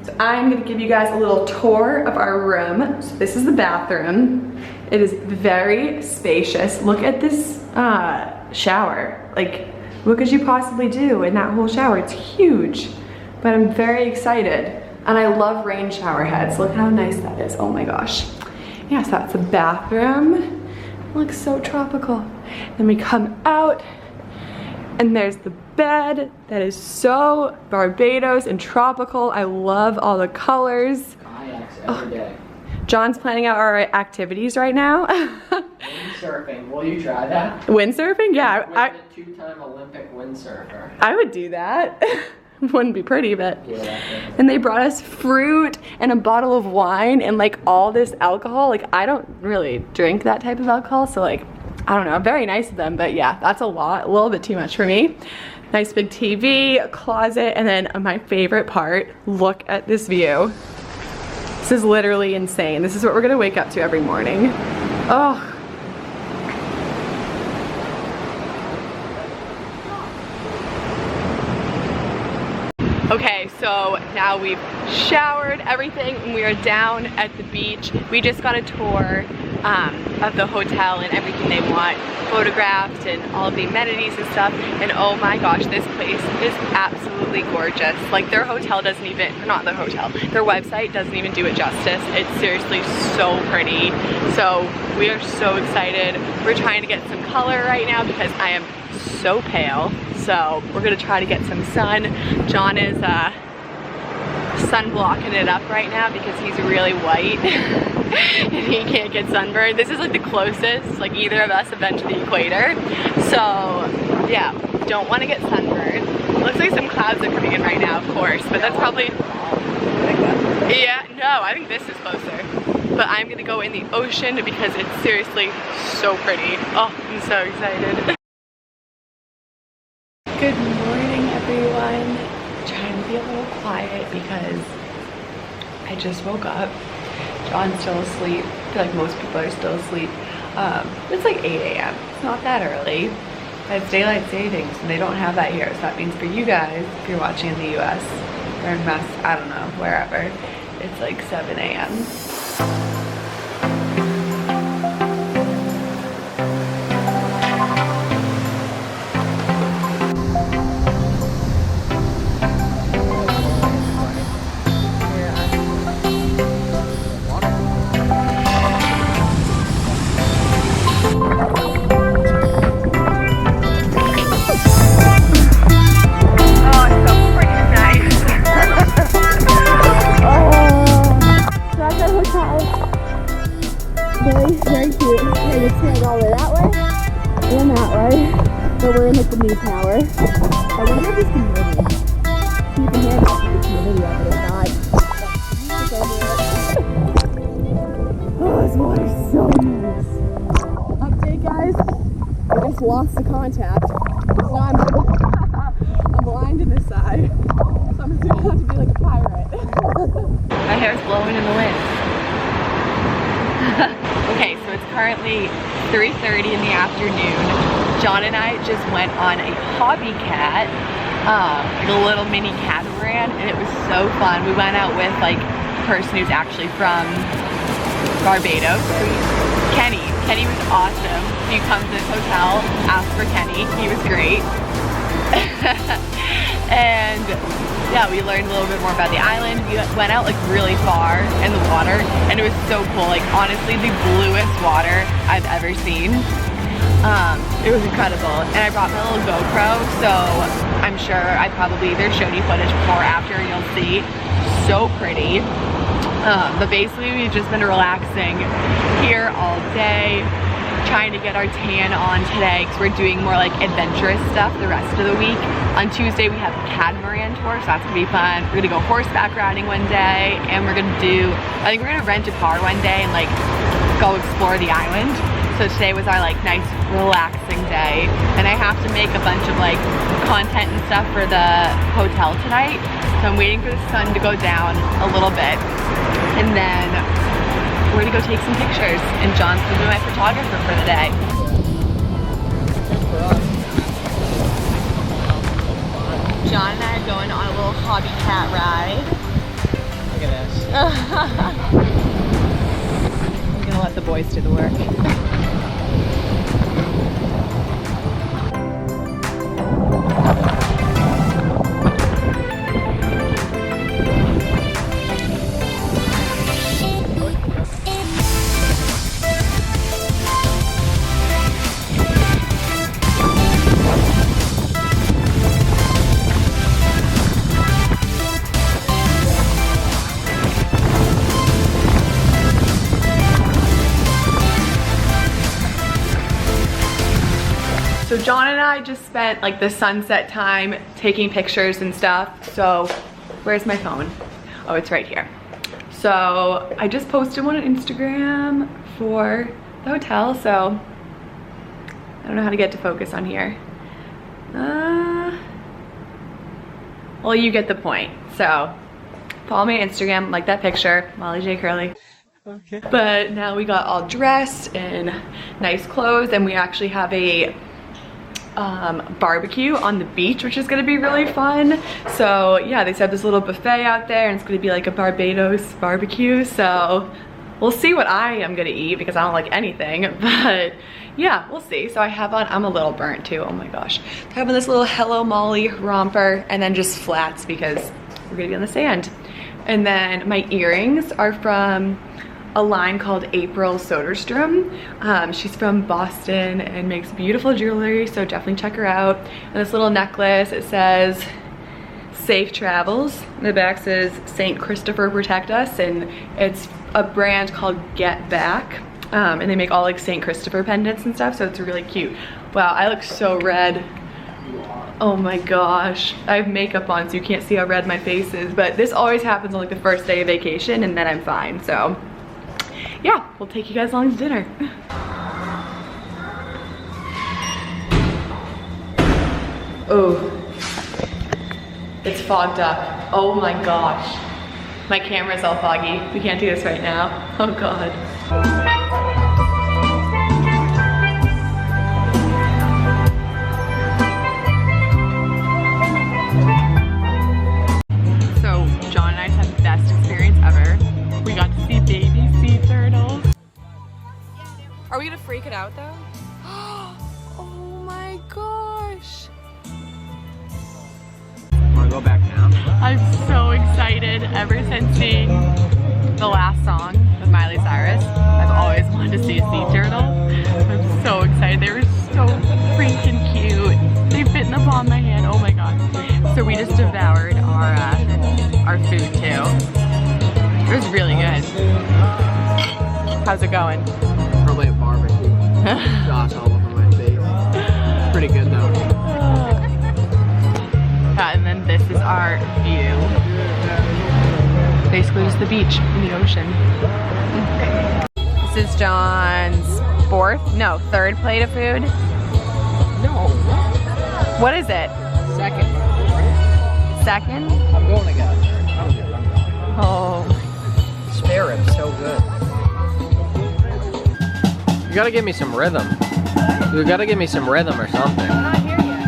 So I'm gonna give you guys a little tour of our room. So this is the bathroom. It is very spacious. Look at this shower. Like, what could you possibly do in that whole shower? It's huge, but I'm very excited. And I love rain shower heads. Look how nice that is. Oh my gosh. Yeah, so that's the bathroom. It looks so tropical. Then we come out and there's the bed that is so Barbados and tropical. I love all the colors. Kayaks every day. John's planning out our activities right now. Windsurfing, will you try that? Windsurfing? Yeah. I'm a two-time Olympic windsurfer. I would do that. Wouldn't be pretty, but. Yeah. And they brought us fruit and a bottle of wine and like all this alcohol. Like, I don't really drink that type of alcohol, so like, I don't know, very nice of them, but yeah, that's a little bit too much for me. Nice big TV, a closet, and then my favorite part, look at this view. This is literally insane. This is what we're gonna wake up to every morning. Oh. Okay, so now we've showered everything and we are down at the beach. We just got a tour of the hotel and everything they want, photographs and all of the amenities and stuff. And oh my gosh, this place is absolutely gorgeous. Like, their hotel doesn't even, not their hotel, their website doesn't even do it justice. It's seriously so pretty. So we are so excited. We're trying to get some color right now because I am so pale. So we're gonna try to get some sun. John is sunblocking it up right now because he's really white and he can't get sunburned. This is like the closest like either of us have been to the equator. So yeah, don't want to get sunburned. Looks like some clouds are coming in right now, of course, but that's probably, yeah, no, I think this is closer. But I'm gonna go in the ocean because it's seriously so pretty. Oh, I'm so excited. Good morning, everyone. Trying to be a little quiet because I just woke up. John's still asleep. I feel like most people are still asleep. It's like 8 a.m. It's not that early. But it's daylight savings and they don't have that here. So that means for you guys, if you're watching in the US or in I don't know, wherever, it's like 7 a.m. Very cute. Yeah, you stand all the way that way and that way. But we're in like the new tower. I wonder if this can hear me. You can hear me if you can see the video, but if not, oh, this water's so nice. Update, guys. I just lost the contact. So I'm blind in this side. So I'm just gonna have to be like a pirate. My hair's blowing in the wind. Okay, so it's currently 3:30 in the afternoon. John and I just went on a hobby cat, like a little mini catamaran, and it was so fun. We went out with like a person who's actually from Barbados, Kenny. Kenny was awesome. If you come to this hotel, ask for Kenny. He was great. And yeah, we learned a little bit more about the island. We went out like really far in the water and it was so cool. Like, honestly, the bluest water I've ever seen. It was incredible. And I brought my little GoPro, so I'm sure I probably either showed you footage before or after, and you'll see. So pretty. But basically we've just been relaxing here all day, trying to get our tan on today because we're doing more like adventurous stuff the rest of the week. On Tuesday we have a catamaran tour, so that's gonna be fun. We're gonna go horseback riding one day, and we're gonna do, I think we're gonna rent a car one day and like go explore the island. So today was our like nice relaxing day, and I have to make a bunch of like content and stuff for the hotel tonight. So I'm waiting for the sun to go down a little bit, and then we're gonna go take some pictures, and John's gonna be my photographer for the day. John and I are going on a little hobby cat ride. I'm gonna let the boys do the work. So John and I just spent like the sunset time taking pictures and stuff. So where's my phone? Oh, it's right here. So I just posted one on Instagram for the hotel. So I don't know how to get to focus on here. Well, you get the point. So follow me on Instagram, like that picture, Molly J. Curley. Okay. But now we got all dressed in nice clothes and we actually have a barbecue on the beach, which is gonna be really fun. So yeah, they set this little buffet out there and it's gonna be like a Barbados barbecue. So we'll see what I am gonna eat because I don't like anything, but yeah, we'll see. So I have on, I'm a little burnt too, oh my gosh. I have on this little Hello Molly romper and then just flats because we're gonna be on the sand. And then my earrings are from a line called April Soderstrom. She's from Boston and makes beautiful jewelry, so definitely check her out. And this little necklace, it says safe travels. The back says St. Christopher protect us, and it's a brand called Get Back. And they make all like St. Christopher pendants and stuff, so it's really cute. Wow, I look so red. Oh my gosh, I have makeup on so you can't see how red my face is, but this always happens on like the first day of vacation and then I'm fine. So yeah, we'll take you guys along to dinner. Oh, it's fogged up. Oh my gosh. My camera's all foggy. We can't do this right now. Oh God. So John and I had the best experience ever. We got to see baby sea turtles. Are we gonna freak it out though? Oh my gosh. Wanna go back now? I'm so excited. Ever since seeing the last song with Miley Cyrus, I've always wanted to see a sea turtle. I'm so excited. They were so freaking cute. They fit in the palm of my hand. Oh my god. So we just devoured our food too. It was really good. How's it going? Probably a barbecue. Sauce all over my face. Pretty good though. Yeah, and then this is our view. Basically just the beach and the ocean. This is John's third plate of food. No. What is it? Second. Second? I'm going to get a third. I'm good. Oh. Spare rib's so good. You gotta give me some rhythm. You gotta give me some rhythm or something. I'm not here yet.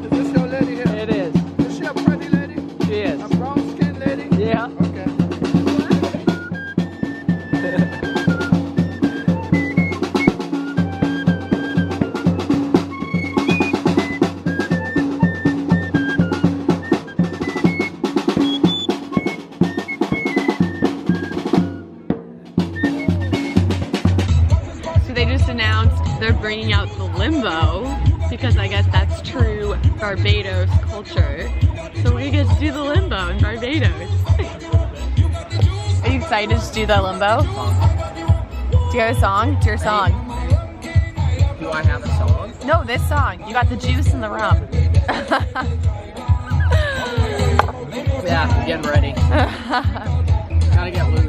Is this your lady here? It is. Is she a pretty lady? She is. A brown skin lady? Yeah. Okay. So they just announced they're bringing out the limbo because I guess that's true Barbados culture. So we get to do the limbo in Barbados. Are you excited to do the limbo? Do you have a song? Do your song. Do I have a song? No, this song. You got the juice and the rum. Yeah, I'm getting ready. Gotta get loose.